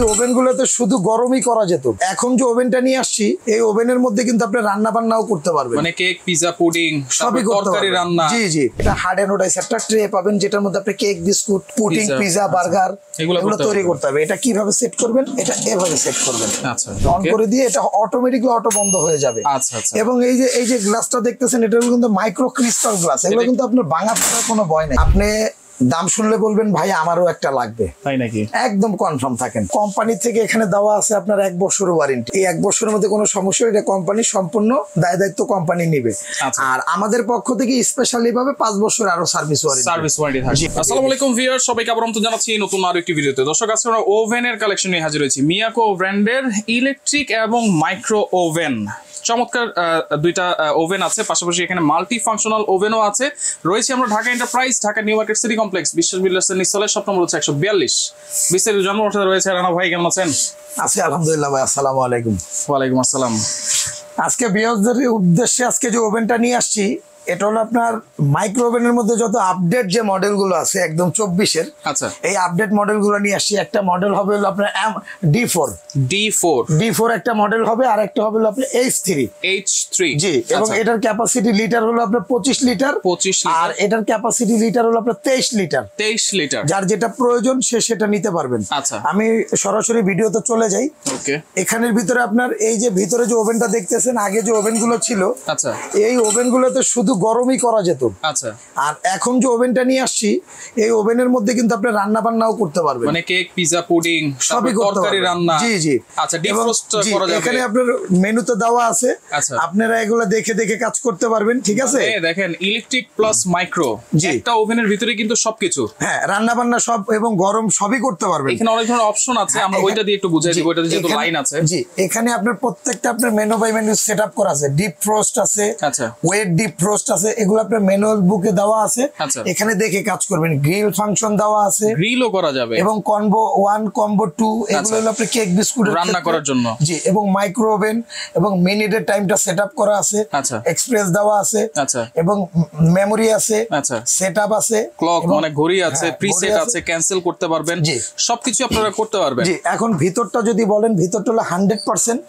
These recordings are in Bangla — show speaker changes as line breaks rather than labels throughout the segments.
এই ওভেনগুলোতে শুধু গরমই করা যেত। এখন যে ওভেনটা নিয়ে আসছি, এই ওভেনের মধ্যে কিন্তু আপনি রান্না বান্নাও করতে পারবেন,
মানে কেক, পিজা, পুডিং,
সবই
তরকারি রান্না।
জি জি, এটা হার্ড এন্ড ওডাইস একটা ট্রে পাবেন, যেটার মধ্যে আপনি cake, biscuit, pudding, pizza, burger এগুলো তৈরি করতে হবে। এটা কিভাবে সেট করবেন? এটা এভাবে সেট করবেন। আচ্ছা, অন করে দিয়ে এটা অটোমেটিক্যালি অটো বন্ধ হয়ে যাবে। আচ্ছা আচ্ছা। এবং এই যে গ্লাসটা দেখতেছেন, এটা কিন্তু মাইক্রো ক্রিস্টাল গ্লাস। এগুলো কিন্তু আপনার ভাঙা পড়ার কোনো ভয় নেই। আপনি দাম শুনলে বলবেন ভাই আমারও একটা লাগবে, তাই নাকি? একদম কনফার্ম থাকেন। কোম্পানি থেকে এখানে দেওয়া আছে আপনার 1 বছরের ওয়ারেন্টি। এই 1 বছরের মধ্যে কোনো সমস্যা, এটা কোম্পানি সম্পূর্ণ দায়িত্ব কোম্পানি নেবে। আর আমাদের পক্ষ থেকে স্পেশালি ভাবে 5 বছর আরো সার্ভিস ওয়ারেন্টি থাকবে।
আসসালামু আলাইকুম ভিউয়ার্স, সবাইকে আবার আমন্ত্রণ জানাচ্ছি নতুন আরো একটি ভিডিওতে। দর্শক, আজকে আমরা ওভেনের কালেকশন নিয়ে হাজির হয়েছি। মিয়াকো ব্র্যান্ডের ইলেকট্রিক এবং মাইক্রো ওভেন, চমৎকার দুইটা ওভেন আছে। পাশাপাশি এখানে মাল্টি ফাংশনাল ওভেনও আছে। রয়েছে আমরা Dhaka enterprise, Dhaka new market city complex, বিশ্বাস বিল্ডার্সের নিচতলায়, শপ নম্বর হচ্ছে 142। বিস্তারিত জন্মর সাথে রয়েছে রানা ভাই। কেমন আছেন?
আছি আলহামদুলিল্লাহ ভাই। আসসালামু আলাইকুম।
ওয়ালাইকুম আসসালাম।
আজকে ভিউয়ারদের উদ্দেশ্যে আজকে যে ওভেনটা নিয়ে আসছি, এটা হলো আপনার মাইক্রো ওভেনের মধ্যে যত আপডেট যে মডেলগুলো আছে একদম 24-এর। আচ্ছা, এই আপডেট মডেলগুলো নিয়ে আসছি। একটা মডেল হবে হলো আপনার D4 একটা মডেল হবে, আর একটা হবে হলো আপনার H3 জি। এবং এটার ক্যাপাসিটি লিটার হলো আপনার 25 লিটার, আর এটার ক্যাপাসিটি লিটার হলো আপনার 23 লিটার। যার যেটা প্রয়োজন সে সেটা নিতে পারবেন। আচ্ছা, আমি সরাসরি ভিডিওতে চলে যাই। ওকে, এখানের ভিতরে আপনার এই যে ভিতরে যে ওভেনটা দেখতেছেন, আগে যে ওভেনগুলো ছিল, আচ্ছা, এই ওভেনগুলোতে শুধু গরমই করা যেত। আচ্ছা, আর এখন যে ওভেনটা নিয়ে আসছি, এই ওভেনের মধ্যে কিন্তু আপনি রান্না বান্নাও করতে পারবেন,
মানে কেক, পিজা, পুডিং, সবই তরকারি রান্না।
জি জি। আচ্ছা, ডিফ্রস্ট করা যাবে। এখানে আপনার মেনুতে দেওয়া আছে, আপনারা এগুলো দেখে দেখে কাজ করতে পারবেন। ঠিক আছে,
দেখেন ইলেকট্রিক প্লাস মাইক্রো, একটা ওভেনের ভিতরে কিন্তু সবকিছু, হ্যাঁ,
রান্না বান্না সব এবং গরম সবই করতে পারবেন।
এখানে অনেক ধরনের অপশন আছে, আমরা ওইটা দিয়ে একটু বুঝাই দিব। ওইটাতে যেহেতু লাইন আছে,
জি, এখানে আপনার প্রত্যেকটা আপনার মেনু বাই মেনু সেটআপ করা আছে। ডিপ ফ্রোস্ট আছে, আচ্ছা, ওয়েট ডিপ ফ্রোস্ট আছে, এগুলো আপনার ম্যানুয়াল বুকে দেওয়া আছে। এখানে দেখে কাজ করবেন। গ্রিল ফাংশন দেওয়া আছে,
গ্রিলও করা যাবে,
এবং কম্বো 1 কম্বো 2 এগুলো হলো আপনার কেক, বিস্কুট
রান্না করার জন্য।
জি, এবং মাইক্রো ওভেন এবং মিনিটের টাইমটা সেটআপ করা আছে। আচ্ছা, এক্সপ্রেস দেওয়া আছে। আচ্ছা, এবং মেমোরি আছে। আচ্ছা, সেটআপ আছে,
ক্লক মানে ঘড়ি আছে, প্রিসেট আছে, ক্যান্সেল করতে পারবেন। জি, সবকিছু আপনারা করতে পারবেন।
জি, এখন ভিতরটা যদি বলেন, ভিতরটা হলো 100%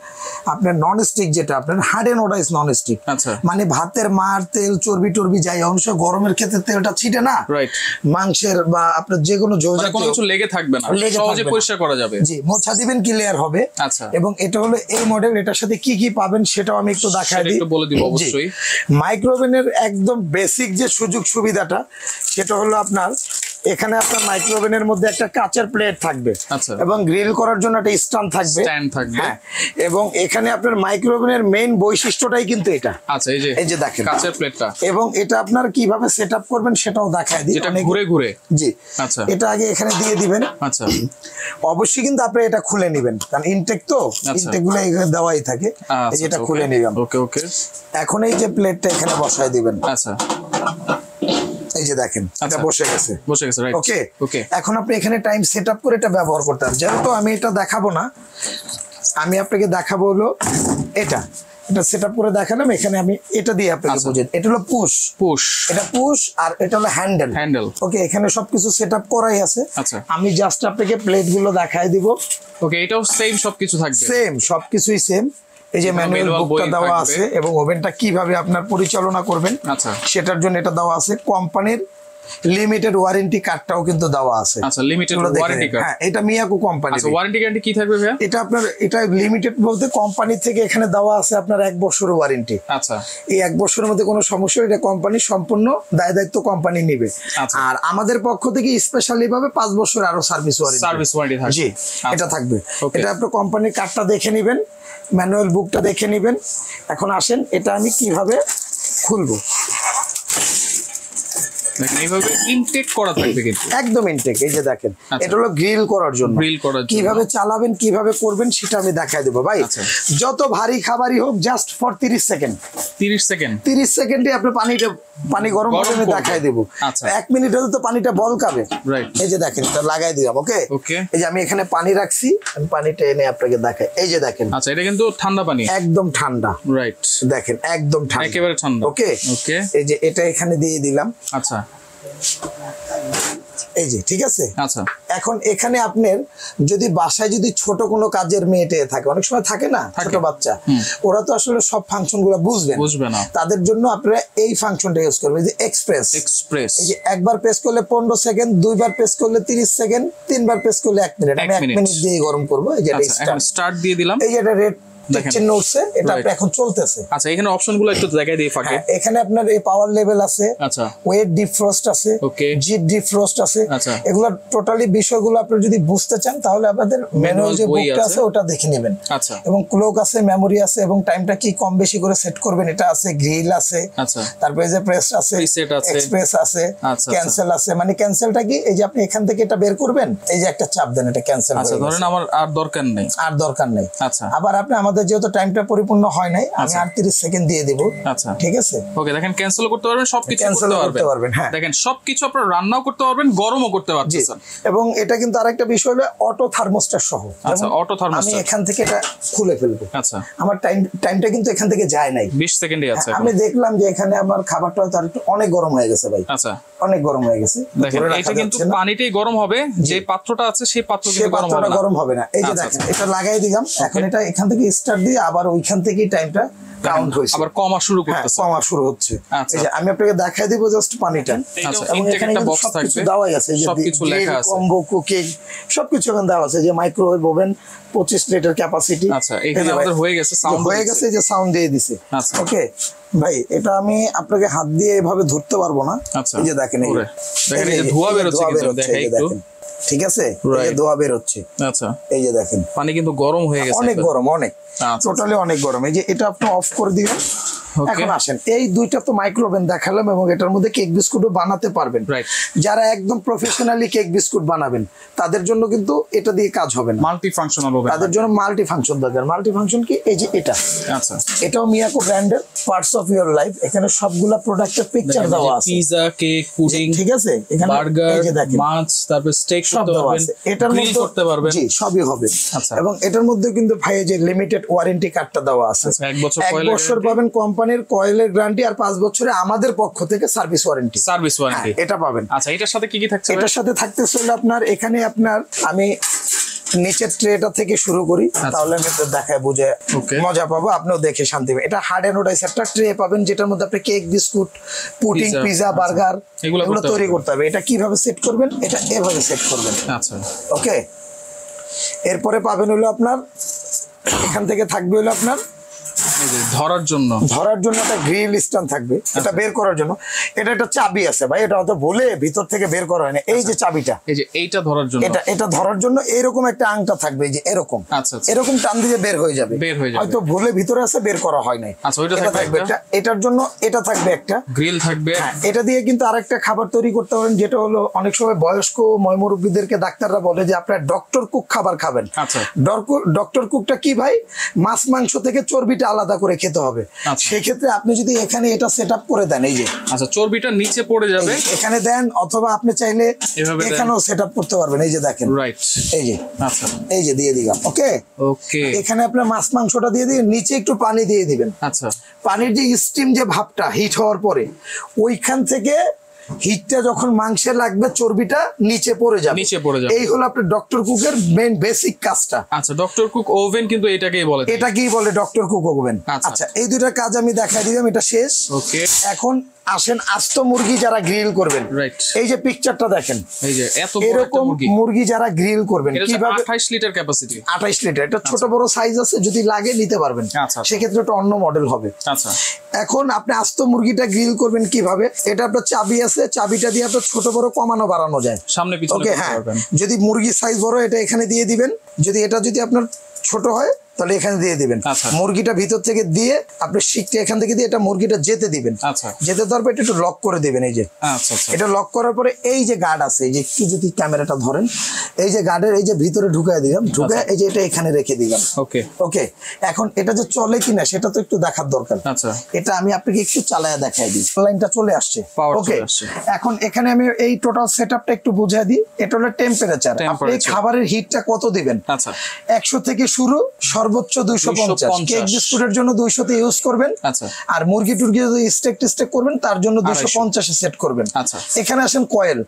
আপনার নন স্টিক, যেটা আপনার হার্ড এন্ড ওডাইস নন স্টিক। আচ্ছা, মানে ভাতের মার, তেল, চর্বি টর্বি যাই অংশ গরমের ক্ষেত্রে তেলটা ছিটে না, রাইট, মাংসের বা আপনার যে কোনো
কোনো কিছু লেগে থাকবে না, সহজে পরিষ্কার করা যাবে।
জি, মোছা দিবেন ক্লিয়ার হবে। আচ্ছা, এবং এটা হলো এই মডেল। এটার সাথে কি কি পাবেন সেটাও আমি একটু দেখাই দিই,
একটু বলে দিব অবশ্যই।
মাইক্রো ওভেনের একদম বেসিক যে সুযোগ সুবিধাটা, সেটা হলো আপনার এখানে আপনার মাইক্রো ওভেনের মধ্যে একটা কাচের প্লেট থাকবে, আচ্ছা, এবং গ্রিল করার জন্য একটা স্ট্যান্ড থাকবে, হ্যাঁ, এবং এখানে আপনার মাইক্রো ওভেনের মেইন বৈশিষ্ট্যটাই কিন্তু এটা। আচ্ছা, এই যে দেখেন
কাচের প্লেটটা,
এবং এটা আপনার কিভাবে সেটআপ করবেন সেটাও দেখায় দিই,
যেটা ঘুরে ঘুরে।
জি, আচ্ছা, এটা আগে এখানে দিয়ে দিবেন। আচ্ছা, অবশ্যই কিন্তু আপনি এটা খুলে নেবেন, কারণ ইনটেক তো, ইনটেক গুলো এখানে দেওয়াই থাকে। এই যে এটা খুলে নিলাম। ওকে ওকে, এখন এই যে প্লেটটা এখানে বসায় দিবেন। আচ্ছা, এই যে দেখেন এটা বসে গেছে, রাইট। ওকে ওকে, এখন আপনি এখানে টাইম সেটআপ করে এটা ব্যবহার করতে পারবেন। যেহেতু আমি এটা দেখাবো না, আমি আপনাকে দেখাবো হলো এটা সেটআপ করে দেখালাম। এখানে আমি এটা দিয়ে আপনাকে বুঝিয়ে, এটা হলো পুশ, এটা পুশ, আর এটা হলো হ্যান্ডেল। ওকে, এখানে সবকিছু সেটআপ করাই আছে। আচ্ছা, আমি জাস্ট আপনাকে প্লেট গুলো দেখাই দিব।
ওকে, এটাও সেম সবকিছু থাকবে,
সেম সবকিছুই সেম। এই যে ম্যানুয়াল বুকটা দেওয়া আছে, এবং ওভেনটা কিভাবে আপনার পরিচালনা করবেন, আচ্ছা, সেটার জন্য এটা দেওয়া আছে। কোম্পানির লিমিটেড ওয়ারেন্টি কার্ডটাও কিন্তু দেওয়া আছে। আচ্ছা, লিমিটেড ওয়ারেন্টি কার্ড, হ্যাঁ, এটা মিয়াকো কোম্পানি।
আচ্ছা, ওয়ারেন্টি গ্যারান্টি কি থাকবে ভাইয়া?
এটা আপনার এটা লিমিটেড বলতে কোম্পানি থেকে এখানে দেওয়া আছে আপনার 1 বছরের ওয়ারেন্টি। আচ্ছা, এই 1 বছরের মধ্যে কোনো সমস্যা, এটা কোম্পানি সম্পূর্ণ দায়িত্ব কোম্পানি নেবে। আর আমাদের পক্ষ থেকে স্পেশালি ভাবে 5 বছর আরো সার্ভিস ওয়ারেন্টি থাকবে। জি, এটা থাকবে। এটা আপনি কোম্পানির কার্ডটা দেখে নেবেন, ম্যানুয়াল বুকটা দেখে নেবেন। এখন আসেন, এটা আমি কিভাবে খুলবো।
এইভাবে ইনটেক করা থাকবে, কিন্তু
একদম ইনটেক। এই যে দেখেন, এটা হলো গ্রিল করার জন্য। কিভাবে চালাবেন, কিভাবে করবেন সেটা আমি দেখাই দেবো ভাই। যত ভারী খাবারই হোক, জাস্ট ফর 30 সেকেন্ডে আপনি পানি গরম করে আমি দেখাই দেবো। 1 মিনিট হলে তো পানিটা বলকাবে। এই যে দেখেন, এটা লাগাই দিলাম। ওকে, এই যে আমি এখানে পানি রাখছি, আমি পানিটা এনে আপনাকে দেখাই। এই যে দেখেন,
আচ্ছা, এটা কিন্তু ঠান্ডা পানি,
একদম ঠান্ডা, রাইট, দেখেন একদম ঠান্ডা,
একেবারে ঠান্ডা।
ওকে ওকে, এই যে এটা এখানে দিয়ে দিলাম। আচ্ছা, এই যে ঠিক আছে।
আচ্ছা
এখন এখানে আপনার যদি বাসায় যদি ছোট কোনো কাজের মেয়েটে থাকে, অনেক সময় থাকে না ছোট বাচ্চা, ওরা তো আসলে সব ফাংশন গুলো বুঝবে না, তাদের জন্য আপনারা এই ফাংশনটা ইউজ করবেন, যে এক্সপ্রেস। এই যে একবার প্রেস করলে 15 সেকেন্ড, দুইবার প্রেস করলে 30 সেকেন্ড, তিনবার প্রেস করলে 1 মিনিট। আমি 1 মিনিট দিয়ে গরম করবো। এই যে
স্টার্ট দিয়ে দিলাম।
এই যে এটা রেড এটা এখন চলতেছে।
আচ্ছা এখানে অপশনগুলো একটু দেখাই দিই ফাঁকে।
এখানে আপনার এই পাওয়ার লেভেল আছে,
আচ্ছা
ওয়েট ডিফ্রস্ট আছে, জিট ডিফ্রস্ট আছে। এগুলো টোটালি বিষয়গুলো আপনি যদি বুঝতে চান তাহলে আপনাদের ম্যানুয়াল যে বুকটা আছে ওটা দেখে নেবেন।
আচ্ছা
এবং ক্লক আছে, মেমোরি আছে, এবং টাইমটা কি কম বেশি করে সেট করবেন এটা আছে, গ্রিল আছে,
আচ্ছা
তারপরে যে প্রেস আছে, এক্সপ্রেস আছে, ক্যান্সেল আছে। মানে ক্যান্সেলটা কি, এই যে আপনি এখান থেকে এটা বের করবেন, এই যে একটা চাপ দেন, এটা ক্যান্সেল।
আচ্ছা ধরেন আমার আর দরকার নেই।
আচ্ছা আবার আপনি আমাদের যেহেতু টাইমটা পরিপূর্ণ হয় নাই, আমি 38 সেকেন্ড দিয়ে দিব।
আচ্ছা
ঠিক আছে।
ওকে দেখেন ক্যান্সেল করতে পারবেন, সবকিছু করতে পারবেন। হ্যাঁ দেখেন সবকিছু আপনারা রান্নাও করতে পারবেন, গরমও করতে পারছেন।
এবং এটা কিন্তু আরেকটা বিষয় হলো অটো থার্মোস্ট্যাট সহ।
আচ্ছা অটো থার্মোস্ট্যাট।
আমি এখান থেকে এটা খুলে ফেলবো।
আচ্ছা
আমার টাইমটা কিন্তু এখান থেকে যায় নাই,
20 সেকেন্ডই আছে।
আমি দেখলাম যে এখানে আমার খাবারটা হয়তো একটু অনেক গরম হয়ে গেছে ভাই।
আচ্ছা
অনেক গরম হয়ে গেছে।
দেখেন এটা কিন্তু পানিটাই গরম হবে, যে পাত্রটা আছে সেই পাত্র কিন্তু গরম হবে না।
এই যে দেখেন এটা লাগাই দিলাম। এখন এটা এখান থেকে স্টার্ট দিয়ে আবার ওইখান থেকেই টাইমটা কাউন্ট হইছে,
আবার কমা শুরু করতেছে।
কমা শুরু হচ্ছে। এই যে আমি আপনাকে দেখাই দিব জাস্ট পানিটা।
আচ্ছা এখানে একটা বক্স থাকবে,
দেওয়াই আছে, যে
সবকিছু লেখা আছে,
কম্বো কুকিং সবকিছু এখানে দেওয়া আছে, যে মাইক্রোওয়েভ ওভেন 25 লিটার ক্যাপাসিটি।
আচ্ছা এখানে আমাদের হয়ে গেছে, সাউন্ড
হয়ে গেছে, যে সাউন্ড দিয়ে দিছে।
আচ্ছা
ওকে ভাই, এটা আমি আপনাকে হাত দিয়ে এভাবে ধরতে পারবো না। এই যে দেখেন, এই
যে ধোঁয়া বের হচ্ছে, কিন্তু দেখাই একটু।
ঠিক আছে, এই যে ধোঁয়া বের হচ্ছে।
আচ্ছা
এই যে দেখেন
পানি কিন্তু গরম হয়ে গেছে,
অনেক গরম, অনেক টোটালি অনেক গরম। এই যে এটা আপনি অফ করে দিবেন। এখন আসেন, এই দুইটা তো মাইক্রোওভেন দেখালাম, এবং এটার মধ্যে কেক বিস্কুটও বানাতে পারবেন। যারা একদম প্রফেশনালি কেক বিস্কুট বানাবেন তাদের জন্য কিন্তু এটা দিয়ে কাজ হবে না,
মাল্টি ফাংশনাল হবে।
তাদের জন্য মাল্টি ফাংশন দরকার। মাল্টি ফাংশন কি, এই যে এটা।
আচ্ছা
এটাও মিয়াকো ব্র্যান্ডের পার্টস অফ ইওর লাইফ। এখানে সবগুলা প্রোডাক্টের পিকচার দেওয়া আছে,
পিজা, কেক, পুডিং,
ঠিক আছে, এখানে
বার্গার, মাছ, তারপর স্টেক
সব দেওয়া আছে। এটার মধ্যে
করতে পারবেন,
জি সবই হবে।
আচ্ছা
এবং এটার মধ্যে কিন্তু ভাই যে লিমিটেড ওয়ারেন্টি কার্ডটা দেওয়া আছে।
1
বছর পাবেন কোম্পানির কয়েলের গ্যারান্টি, আর 5 বছরে আমাদের পক্ষ থেকে সার্ভিস ওয়ারেন্টি। এটা পাবেন।
আচ্ছা এটার সাথে কি কি থাকছে?
এটার সাথে থাকতেছে আপনার এখানে আমি নিচের ট্রেটা থেকে শুরু করি, তাহলে আমি দেখায় বুঝে মজা পাবো, আপনিও দেখে শান্তি পাবেন। এটা হার্ড অ্যানোডাইজ একটা ট্রে পাবেন, যেটার মধ্যে আপনি cake, biscuit, pudding, pizza, burger এগুলো তৈরি করতে হবে। এটা কিভাবে সেট করবেন, এটা এভাবে সেট করবেন।
আচ্ছা
ওকে। এরপরে পাবেন হলো আপনার এখান থেকে থাকবে হলো আপনার
ধরার জন্য
একটা গ্রিল স্ট্যান্ড থাকবে, এটা বের করার জন্য। এটা একটা চাবি আছে ভাই, এটা হয়তো ভুলে ভিতর থেকে বের করা হয় না। এই যে চাবিটা,
এই যে এইটা ধরার জন্য,
এটা ধরার জন্য এরকম একটা আংটা থাকবে, যে এরকম।
আচ্ছা
এরকম টান দিয়ে বের হয়ে যাবে, হয়তো ভুলে ভিতরে আছে, বের করা হয় নাই।
আচ্ছা ওইটা
থাকবে একটা, এটার জন্য এটা থাকবে একটা
গ্রিল থাকবে।
এটা দিয়ে কিন্তু আরেকটা খাবার তৈরি করতে পারেন, যেটা হলো অনেক সময় বয়স্ক ময়মুরব্বীদেরকে ডাক্তাররা বলে যে আপনারা ডক্টর কুক খাবার খাবেন।
আচ্ছা
ডক্টর কুকটা কি ভাই, মাছ মাংস থেকে চর্বিটা আলাদা করে খেতে হবে। সেই ক্ষেত্রে আপনি যদি এখানে এটা সেটআপ করে দেন, এই যে
আচ্ছা চর্বিটা নিচে পড়ে যাবে,
এখানে দেন, অথবা আপনি চাইলে এখানেও সেটআপ করতে পারবেন। এই যে দেখেন,
রাইট, এই যে
আচ্ছা এই যে দিয়ে দিলাম। ওকে
ওকে,
এখানে আপনার মাছ মাংসটা দিয়ে দিবেন, নিচে একটু পানি দিয়ে দিবেন।
আচ্ছা
পানির যে স্টিম যে ভাবটা হিট হওয়ার পরে, ওইখান থেকে হিটটা যখন মাংসে লাগবে, চর্বিটা নিচে পড়ে যাবে। এই হলো আপনার ডক্টর কুকের মেইন বেসিক কাজটা।
আচ্ছা ডক্টর কুক ওভেন কিন্তু এটাকেই বলে ডক্টর কুক ওভেন। আচ্ছা
এই দুইটা কাজ আমি দেখাই দিলাম, এটা শেষ।
ওকে,
এখন আসেন আস্ত মুরগি যারা গ্রিল করবেন, এই যে পিকচারটা দেখেন,
এই যে এত বড়
এরকম মুরগি যারা গ্রিল করবেন, কিভাবে
28 লিটার ক্যাপাসিটি,
28 লিটার। এটা ছোট বড় সাইজ আছে, যদি লাগে নিতে পারবেন। সেক্ষেত্রে এটা অন্য মডেল হবে।
আচ্ছা
এখন আপনি আস্ত মুরগিটা গ্রিল করবেন কিভাবে, এটা আপনার চাবি আছে, চাবিটা দিয়ে আপনার ছোট বড় কমানো বাড়ানো যায়,
সামনে পিছনে করতে পারবেন।
যদি মুরগির সাইজ বড়, এটা এখানে দিয়ে দিবেন। যদি আপনার ছোট হয়, তাহলে এখানে দিয়ে দিবেন। মুরগিটা ভিতর থেকে দিয়ে আপনি শিকটা এখান থেকে দিয়ে এটা মুরগিটা যেতে দিবেন। যেতে দেওয়ার পর এটা একটু লক করে দিবেন। এই যে এটা লক করার পরে এই যে গার্ড আছে, এই যে একটু যদি ক্যামেরাটা ধরেন, এই যে গার্ডের এই যে ভিতরে ঢুকায় দিলাম, ঢুকায় এই যে এটা এখানে রেখে দিলাম। ওকে, এখন এটা যে চলে কিনা সেটা তো একটু দেখার দরকার। এটা আমি আপনাকে একটু চালায়া দেখাই দিই। লাইনটা চলে আসছে। ওকে, এখন এখানে আমি এই টোটাল সেটআপটা একটু বুঝিয়ে দিই। এটা হলো টেম্পারেচার, আপনি খাবারের হিটটা কত দিবেন। 100 থেকে শুরু, সর্বোচ্চ 250, কেক বিস্কুটের জন্য 200 তে ইউজ করবেন।
আচ্ছা,
আর মুরগি টুরগি যদি স্টেক টেস্টেক করবেন তার জন্য 250 এ সেট করবেন।
আচ্ছা,
এখানে আসেন কয়েল,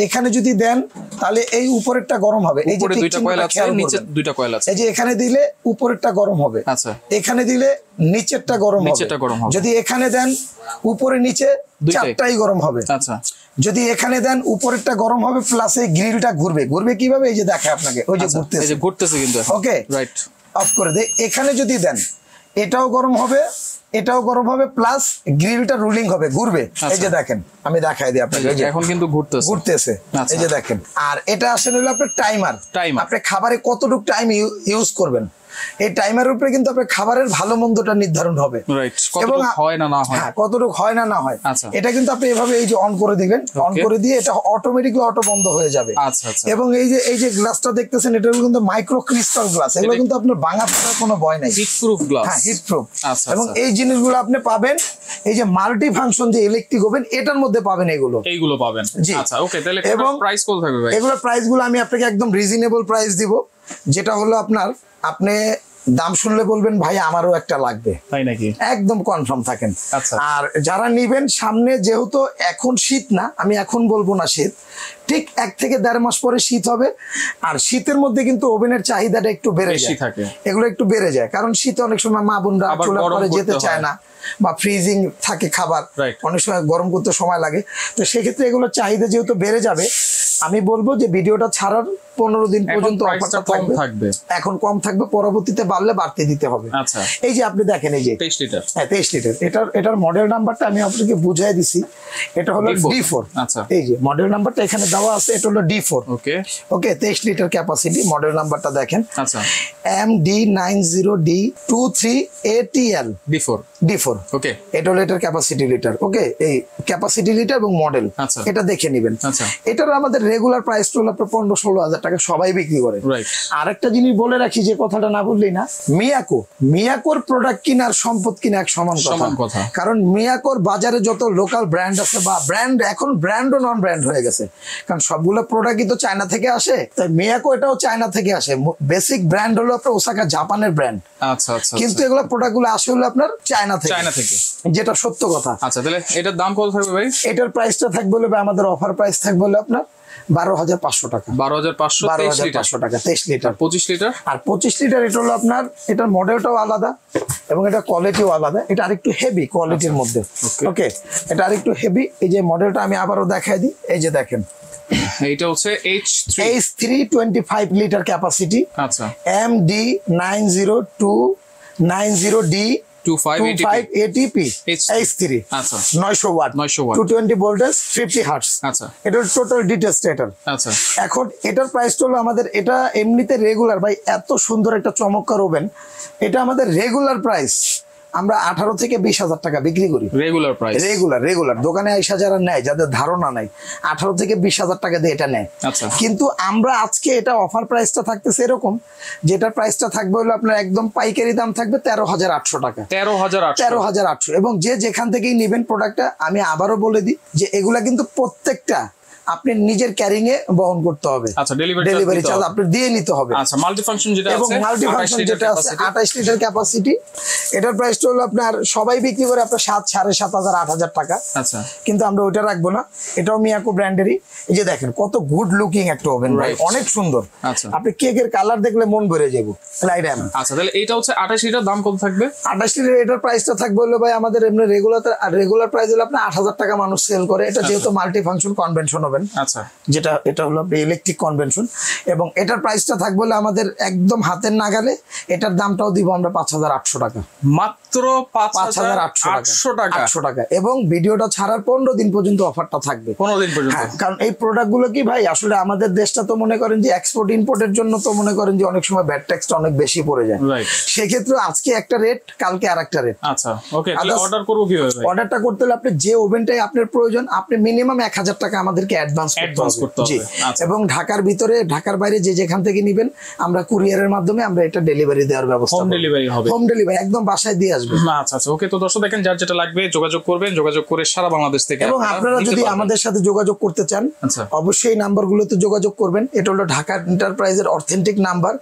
এখানে যদি দেন তাহলে এই উপরেরটা গরম হবে, এই যে
দুইটা কয়েল আছে, নিচে দুইটা কয়েল আছে,
এই যে এখানে দিলে উপরেরটা গরম হবে,
আচ্ছা,
এখানে দিলে নিচেরটা গরম হবে, যদি এখানে দেন উপরে নিচে চারটাই গরম হবে।
আচ্ছা,
যদি এখানে দেন উপরেরটা গরম হবে প্লাস এই গ্রিলটা ঘুরবে। ঘুরবে কিভাবে, এই যে দেখায় আপনাকে, ওই যে ঘুরতেছে,
এই যে ঘুরতেছে কিন্তু।
ওকে,
রাইট,
অফ করে দে। এখানে যদি দেন এটাও গরম হবে, এটাও গরম হবে, প্লাস গ্রিলটা রুলিং হবে, ঘুরবে। এই যে দেখেন, আমি দেখাই দিই আপনাকে,
এখন কিন্তু ঘুরতেছে,
এই যে দেখেন। আর এটা আসলে হলো আপনার টাইমার, আপনি খাবারে কতটুকু টাইম ইউজ করবেন, এই টাইমারের উপরে কিন্তু আপনার খাবারের ভালো মন্দটা নির্ধারণ হবে, এবং
হয় না না হয়,
হ্যাঁ, কতটুকু হয় না না হয়। এটা কিন্তু আপনি এভাবে এই যে অন করে দিবেন, অন করে দিয়ে এটা অটোমেটিকলি অটো বন্ধ হয়ে যাবে। এবং এই যে গ্লাসটা দেখতেছেন, এটা কিন্তু মাইক্রো ক্রিস্টাল গ্লাস, এগুলো কিন্তু আপনার ভাঙা ফাটার কোনো ভয় নাই,
হিট প্রুফ গ্লাস।
হ্যাঁ, হিট প্রুফ। এবং এই জিনিসগুলো আপনি পাবেন এই যে মাল্টি ফাংশন যে ইলেকট্রিক ওভেন, এটার মধ্যে পাবেন এইগুলো পাবেন। আচ্ছা, ওকে, তাহলে এবং প্রাইস কত থাকবে ভাই? এগুলোর প্রাইসগুলো আমি আপনাকে একদম রিজনেবল প্রাইস দিব, যেটা হলো আপনার, আপনি দাম শুনলে বলবেন ভাই আমারও একটা লাগবে, তাই নাকি? একদম কনফার্ম থাকেন। আর যারা নিবেন সামনে, যেহেতু এখন শীত না, আমি এখন বলবো না শীত, ঠিক 1 থেকে 1.5 মাস পরে শীত হবে। আর শীতের মধ্যে কিন্তু ওভেনের চাহিদাটা একটু বেড়ে যায়, এগুলো একটু বেড়ে যায়, কারণ শীতে অনেক সময় মা বোনরা চুলার পরে যেতে চায় না, বা ফ্রিজিং থাকে খাবার, অনেক সময় গরম করতে সময় লাগে। তো সেক্ষেত্রে এগুলোর চাহিদা যেহেতু বেড়ে যাবে, আমি বলবো যে ভিডিওটা ছাড়ার 15 দিন পর্যন্ত অফারটা থাকবে, এখন কম থাকবে, পরবর্তীতে বাড়লে বাড়তে দিতে হবে। এই যে আপনি দেখেন, এই যে 23 লিটার, হ্যাঁ 23 লিটার, এটার মডেল নাম্বারটা আমি আপনাকে বুঝিয়ে দিছি, এটা হলো D4। আচ্ছা, এই যে মডেল নাম্বারটা এখানে দেওয়া আছে, এটা হলো D4। ওকে, 23 লিটার ক্যাপাসিটি, মডেল নাম্বারটা দেখেন। আচ্ছা, MD90D23ATL D4। ওকে, এটা হলো এটার ক্যাপাসিটি লিটার। ওকে, এই ক্যাপাসিটি লিটার এবং মডেল এটা দেখে নেবেন। এটার আমাদের রেগুলার প্রাইস হলো আপনার 15-16 হাজার টাকা, সবাই বিক্রি করে। আরেকটা জিনিস বলে রাখি, যে কথাটা না বললেই না, মিয়াকোর প্রোডাক্ট কিনার সম্পদ কিনা এক সমান কথা। কারণ মিয়াকোর বাজারে যত লোকাল ব্র্যান্ড আছে, বা ব্র্যান্ড এখন ব্র্যান্ড ও নন ব্র্যান্ড হয়ে গেছে, কারণ সবগুলো প্রোডাক্টই তো চায়না থেকে আসে, তাই মিয়াকো এটাও চায়না থেকে আসে। বেসিক ব্র্যান্ড হলো আপনার ওসাকা, জাপানের ব্র্যান্ড। আচ্ছা, কিন্তু এগুলো প্রোডাক্ট গুলো আসে হলো আপনার চায়না থেকে, যেটা সত্য কথা। আচ্ছা, তাহলে এটার দাম কত থাকবে ভাই? এটার প্রাইসটা থাকবে হলো, আমাদের অফার প্রাইস থাকবে হলো আপনার 12,500 টাকা। 12,500 টাকা 23 লিটার। 25 লিটার, আর 25 লিটার এটা হলো আপনার, এটার মডেলটাও আলাদা এবং এটা কোয়ালিটিও আলাদা, এটা আরেকটু হেভি কোয়ালিটির মধ্যে। ওকে, এটা আরেকটু হেভি। এই যে মডেলটা আমি আবারও দেখাই দিই, এই যে দেখেন, এইটা হচ্ছে H3 25 লিটার ক্যাপাসিটি। আচ্ছা, MD90D 25 ATP H3, আচ্ছা 900 ওয়াট 220 ভোল্টেজ 50 হার্টজ। আচ্ছা, এটার টোটাল ডিটেইলস এটার। আচ্ছা, এখন এটার প্রাইসটা হলো আমাদের, এটা এমনিতে রেগুলার, ভাই এত সুন্দর একটা চমৎকার ওভেন, এটা আমাদের রেগুলার প্রাইস আমরা 18 থেকে 20 হাজার টাকা বিক্রি করি, রেগুলার প্রাইস। রেগুলার দোকানে 20 হাজার নেয়, যাদের ধারণা নাই, 18 থেকে 20 হাজার টাকা দিয়ে এটা নেয়। আচ্ছা, কিন্তু আমরা আজকে এটা অফার প্রাইসটা থাকতেছে এরকম, যেটার প্রাইসটা থাকবে হলো আপনার একদম পাইকারি দাম থাকবে 13,800 টাকা। 13,800। এবং যে যেখান থেকেই নেবেন প্রোডাক্টটা, আমি আবারও বলে দিই যে এগুলা কিন্তু প্রত্যেকটা আপনি নিজের ক্যারিং এ বহন করতে হবে। আচ্ছা, ডেলিভারি চার্জ আপনি দিয়ে নিতে হবে। আচ্ছা, মাল্টি ফাংশন যেটা আছে, এবং মাল্টি ফাংশন যেটা আছে 28 লিটার ক্যাপাসিটি, এটার প্রাইসটা হলো আপনার, সবাই বিক্রি করে আপনার 7, 7,500, 8,000 টাকা। আচ্ছা, কিন্তু আমরা ওইটা রাখবো না, এটাও মিয়াকো ব্র্যান্ডেরই। এই যে দেখেন কত গুড লুকিং একটা ওভেন, ভাই অনেক সুন্দর। আচ্ছা, আপনি কেকের কালার দেখলে মন ভরে যাবে। আচ্ছা, তাহলে এটা হচ্ছে 28 লিটার, দাম কত থাকবে? 28 লিটার এটার প্রাইসটা থাকবে হলো ভাই আমাদের এমনি রেগুলার প্রাইস হলো আপনার 8,000 টাকা মানুষ সেল করে। এটা যেহেতু মাল্টি ফাংশন কনভেনশন হবে, আচ্ছা, যেটা এটা হলো ইলেকট্রিক কনভেনশন, এবং এটার প্রাইসটা থাকবে হলো আমাদের একদম হাতের নাগালে। এটার দামটাও দিব আমরা 5,800 টাকা, মাত্র 5,800 টাকা। এবং ভিডিওটা ছাড়ার 15 দিন পর্যন্ত অফারটা থাকবে, 15 দিন পর্যন্ত। কারণ এই প্রোডাক্ট গুলো কি ভাই, আসলে আমাদের দেশটা তো মনে করেন যে এক্সপোর্ট ইম্পোর্টের জন্য তো মনে করেন যে অনেক সময় ব্যাড ট্যাক্সটা অনেক বেশি পড়ে যায়, সেক্ষেত্রে আজকে একটা রেট, কালকে আর একটা রেট। আচ্ছা, ওকে, তাহলে অর্ডার করব কিভাবে? অর্ডারটা করতে হলে আপনি যে ওভেনটাই আপনার প্রয়োজন, আপনি মিনিমাম 1,000 টাকা আমাদেরকে অ্যাডভান্স করতে হবে। জি,
আচ্ছা।
এবং ঢাকার ভিতরে ঢাকার বাইরে যে যেখান থেকে নেবেন আমরা কুরিয়ারের মাধ্যমে আমরা এটা ডেলিভারি দেওয়ার ব্যবস্থা
হোম ডেলিভারি হবে,
হোম ডেলিভারি একদম বাসায় দিয়ে আসবে।
আচ্ছা আচ্ছা, ওকে। তো দর্শক দেখেন, যার যেটা লাগবে যোগাযোগ করবেন, যোগাযোগ করে সারা বাংলাদেশ থেকে
এবং আপনারা যদি আমাদের সাথে যোগাযোগ করতে চান
আচ্ছা,
অবশ্যই নাম্বারগুলোতে যোগাযোগ করবেন। এটা হলো ঢাকা এন্টারপ্রাইজের অথেন্টিক নাম্বার,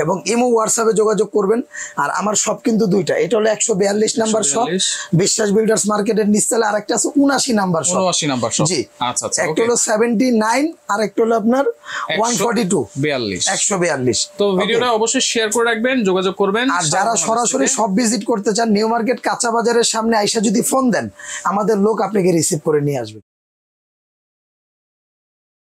এবং ইমো হোয়াটসঅ্যাপে যোগাযোগ করবেন। আর আমার শপ কিন্তু দুইটা, এটা হলো 142 নাম্বার শপ, বিশ্বাস বিল্ডার্স মার্কেটের নিচতলা, আর একটা আছে 79 নাম্বার শপ।
79 নাম্বার শপ,
জি
আচ্ছা আচ্ছা।
একটা হলো 79 আর একটা হলো আপনার 142 142।
তো ভিডিওটা অবশ্যই শেয়ার করে রাখবেন, যোগাযোগ করবেন।
আর যারা সরাসরি সব ভিজিট করতে চান, নিউ মার্কেট কাঁচা বাজারের সামনে আইসা যদি ফোন দেন, আমাদের লোক আপনাকে রিসিভ করে নিয়ে আসবে।